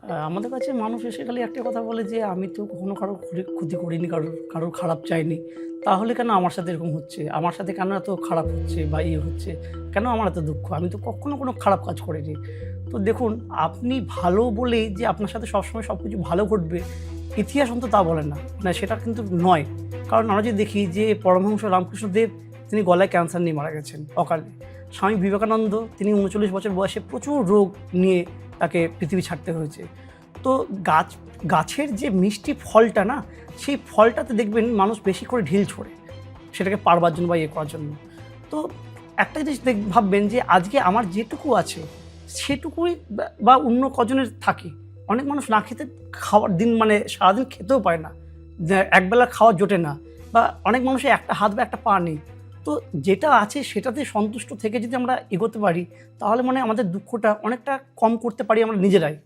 আমাদের কাছে মানুষ এসে খালি একটা কথা বলে যে, "আমি তো কখনো কারো ক্ষতি করিনি, কারোর খারাপ চাইনি। তাহলে কেন আমার সাথে এরকম হচ্ছে? আমার সাথে কেন এত খারাপ হচ্ছে বা ইয়ে হচ্ছে? কেন আমার এত দুঃখ? আমি তো কখনো কোনো খারাপ কাজ করিনি।" তো দেখুন, আপনি ভালো বলেই যে আপনার সাথে সবসময় সবকিছু ভালো ঘটবে, ইতিহাস অন্তত তা বলে না। মানে সেটা কিন্তু নয়। কারণ আমরা যদি দেখি যে পরমহংস রামকৃষ্ণদেব তিনি গলায় ক্যান্সার নিয়ে মারা গেছেন অকালে। স্বামী বিবেকানন্দ তিনি ৩৯ বছর বয়সে প্রচুর রোগ নিয়ে তাকে পৃথিবী ছাড়তে হয়েছে। তো গাছের যে মিষ্টি ফলটা না, সেই ফলটাতে দেখবেন মানুষ বেশি করে ঢিল ছোঁড়ে, সেটাকে পাড়বার জন্য বা ইয়ে করার জন্য। তো একটা জিনিস ভাববেন যে আজকে আমার যেটুকু আছে, সেটুকুই বা অন্য কজনের থাকে। অনেক মানুষ না খেতে খাওয়ার দিন মানে সারাদিন খেতেও পায় না। যে একবেলা খাওয়া জোটে না বা অনেক মানুষের একটা হাত বা একটা পা নেই। তো যেটা আছে সেটাতে সন্তুষ্ট থেকে যদি আমরা এগোতে পারি, তাহলে মানে আমাদের দুঃখটা অনেকটা কম করতে পারি আমরা নিজেরাই।